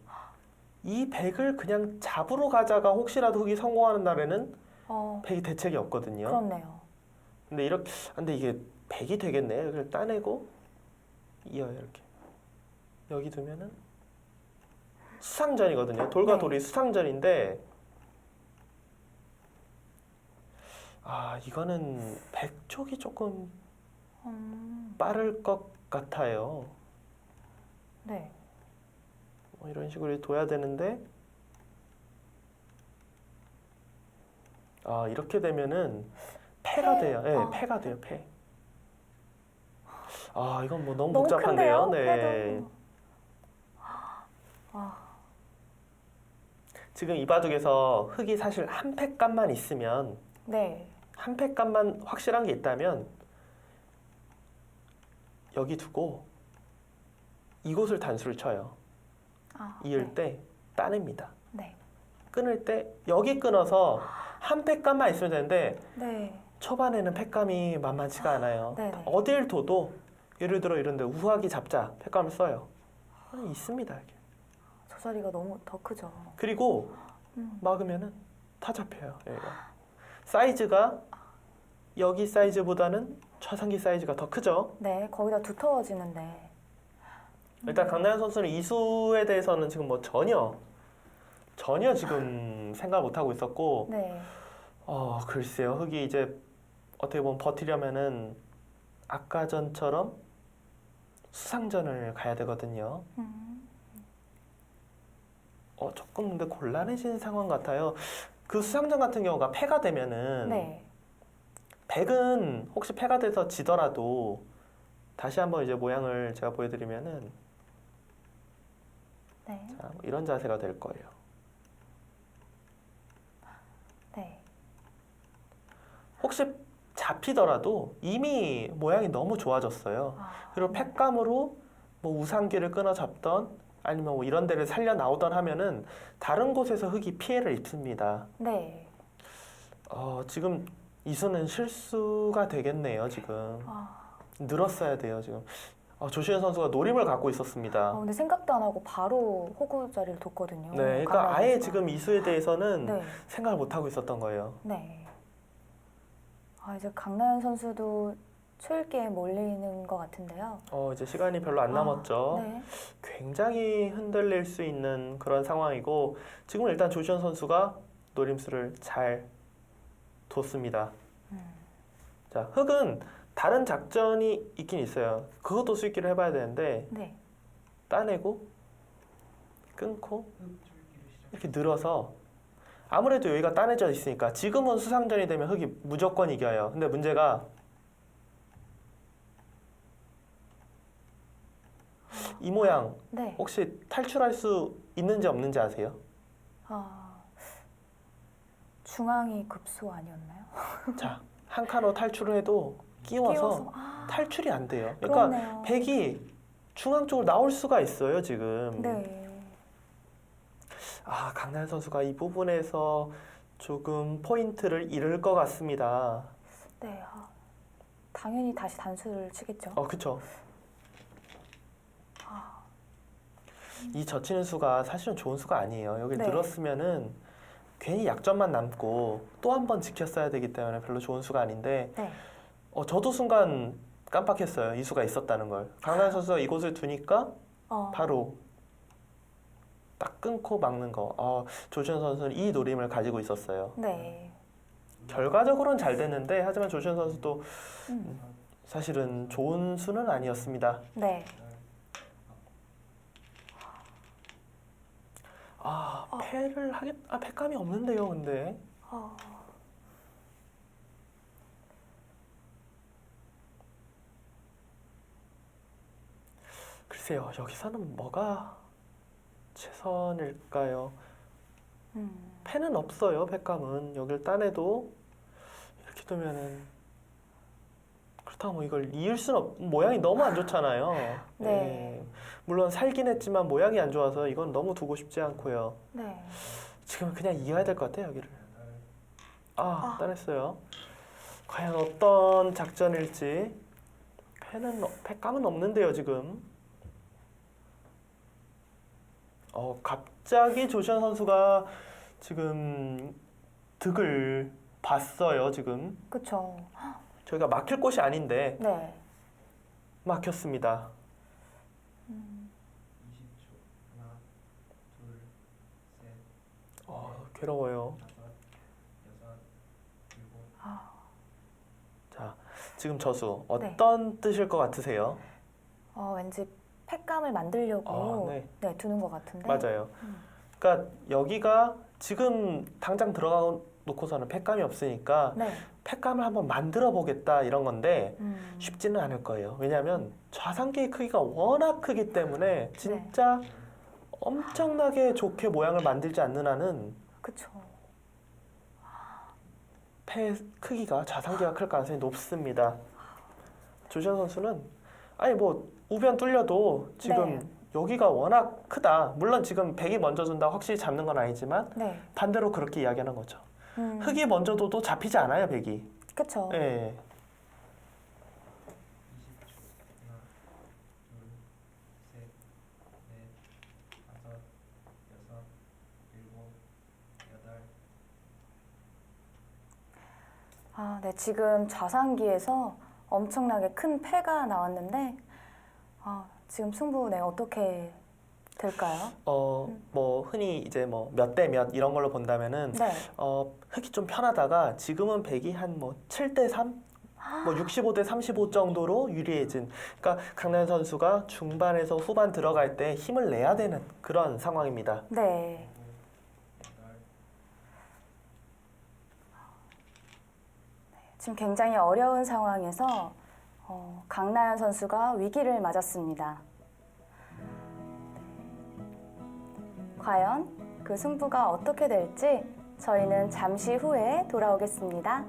이 백을 그냥 잡으러 가자가 혹시라도 흙이 성공하는 날에는 백이 대책이 없거든요. 그렇네요. 근데 이게 백이 되겠네. 여기를 따내고 이어요 이렇게. 여기 두면은 수상전이거든요. 돌과 네. 돌이 수상전인데 이거는 백 쪽이 조금 빠를 것 같아요. 네. 이런 식으로 둬야 되는데 이렇게 되면은 패가 돼요. 네, 패가 돼요. 패. 이건 뭐 너무 복잡한데요. 큰데요? 네. 패도. 지금 이 바둑에서 흙이 사실 한 팩감만 있으면 네. 한 팩감만 확실한 게 있다면 여기 두고 이곳을 단수를 쳐요. 이을 네. 때 따냅니다. 네. 끊을 때 여기 끊어서 한 팩감만 있으면 되는데 네. 초반에는 팩감이 만만치가 않아요. 네네. 어딜 둬도 예를 들어 이런데 우하기 잡자 팩감을 써요. 있습니다. 이렇게. 저 자리가 너무 더 크죠. 그리고 막으면은 다 잡혀요. 여기가. 사이즈가 여기 사이즈보다는 좌상기 사이즈가 더 크죠. 네. 거기다 두터워지는데. 일단 강나연 선수는 이수에 대해서는 지금 뭐 전혀 지금 생각 못 하고 있었고, 네. 글쎄요. 흙이 이제 어떻게 보면 버티려면은 아까 전처럼 수상전을 가야 되거든요. 조금 근데 곤란해진 상황 같아요. 그 수상전 같은 경우가 패가 되면은 네. 백은 혹시 패가 돼서 지더라도 다시 한번 이제 모양을 제가 보여드리면은 네. 자, 뭐 이런 자세가 될 거예요. 네. 혹시 잡히더라도 이미 모양이 너무 좋아졌어요. 그리고 팩감으로 뭐 우상기를 끊어 잡던 아니면 뭐 이런 데를 살려 나오던 하면은 다른 곳에서 흙이 피해를 입습니다. 네. 지금 이수는 실수가 되겠네요. 지금 늘었어야 돼요. 지금 조시현 선수가 노림을 갖고 있었습니다. 근데 생각도 안 하고 바로 호구 자리를 뒀거든요. 네, 그러니까 아예 강나연 지금 이수에 대해서는 네. 생각을 못 하고 있었던 거예요. 네. 이제 강나연 선수도 초읽기에 몰리는 것 같은데요. 이제 시간이 별로 안 남았죠. 네. 굉장히 흔들릴 수 있는 그런 상황이고 지금은 일단 조시현 선수가 노림수를 잘 뒀습니다. 자, 흑은 다른 작전이 있긴 있어요. 그것도 수익기를 해봐야 되는데 네. 따내고 끊고 이렇게 늘어서 아무래도 여기가 따내져 있으니까 지금은 수상전이 되면 흑이 무조건 이겨요. 근데 문제가 이 모양 네. 혹시 탈출할 수 있는지 없는지 아세요? 중앙이 급소 아니었나요? 자, 한 칸으로 탈출을 해도 끼워서 탈출이 안 돼요. 그러니까 그러네요. 백이 중앙 쪽으로 나올 수가 있어요, 지금. 네. 강나연 선수가 이 부분에서 조금 포인트를 잃을 것 같습니다. 네. 당연히 다시 단수를 치겠죠. 그쵸. 이 젖히는 수가 사실은 좋은 수가 아니에요. 여기 네. 늘었으면은 괜히 약점만 남고 또 한 번 지켰어야 되기 때문에 별로 좋은 수가 아닌데 네. 저도 순간 깜빡했어요. 이 수가 있었다는 걸. 강나연 선수가 이곳을 두니까 바로 딱 끊고 막는 거. 조시현 선수는 이 노림을 가지고 있었어요. 네. 결과적으로는 잘 됐는데 하지만 조시현 선수도 사실은 좋은 수는 아니었습니다. 네. 패를 패감이 없는데요, 근데. 글쎄요, 여기서는 뭐가 최선일까요? 패는 없어요, 패감은. 여길 따내도 이렇게 두면은 그렇다고 뭐 이걸 이을 수는 모양이 너무 안 좋잖아요. 네. 물론 살긴 했지만 모양이 안 좋아서 이건 너무 두고 싶지 않고요. 네. 지금은 그냥 이어야 될 것 같아요, 여기를. 따냈어요. 과연 어떤 작전일지. 패감은 없는데요, 지금. 갑자기 조시현 선수가 지금 득을 봤어요, 지금. 그쵸. 저희가 막힐 곳이 아닌데 네. 막혔습니다. 20초. 하나, 둘, 셋, 괴로워요. 다섯, 여섯, 일곱. 자, 지금 저수 어떤 뜻일 것 같으세요? 왠지 팩감을 만들려고 네. 두는 것 같은데. 맞아요. 그러니까 여기가 지금 당장 들어가 놓고서는 팩감이 없으니까 네. 팩감을 한번 만들어 보겠다 이런 건데 쉽지는 않을 거예요. 왜냐하면 좌상기의 크기가 워낙 크기 때문에 진짜 엄청나게 좋게 모양을 만들지 않는 한은 그쵸. 패 크기가 좌상기가 클 가능성이 높습니다. 조시현 선수는 뭐 우변 뚫려도 지금 여기가 워낙 크다. 물론 지금 백이 먼저 준다 확실히 잡는 건 아니지만 반대로 그렇게 이야기하는 거죠. 흑이 먼저 둬도 잡히지 않아요, 백이. 그쵸. 네. 20초. 하나, 둘, 셋, 넷, 다섯, 여섯, 일곱, 여덟. 네. 지금 좌상기에서 엄청나게 큰 패가 나왔는데 지금 승부 어떻게 될까요? 뭐 흔히 이제 뭐 몇 대 몇 이런 걸로 본다면은 흑이 좀 편하다가 지금은 백이 한 뭐 7대 3, 뭐 65대 35 정도로 유리해진. 그러니까 강나연 선수가 중반에서 후반 들어갈 때 힘을 내야 되는 그런 상황입니다. 네. 지금 굉장히 어려운 상황에서 강나연 선수가 위기를 맞았습니다. 과연 그 승부가 어떻게 될지 저희는 잠시 후에 돌아오겠습니다.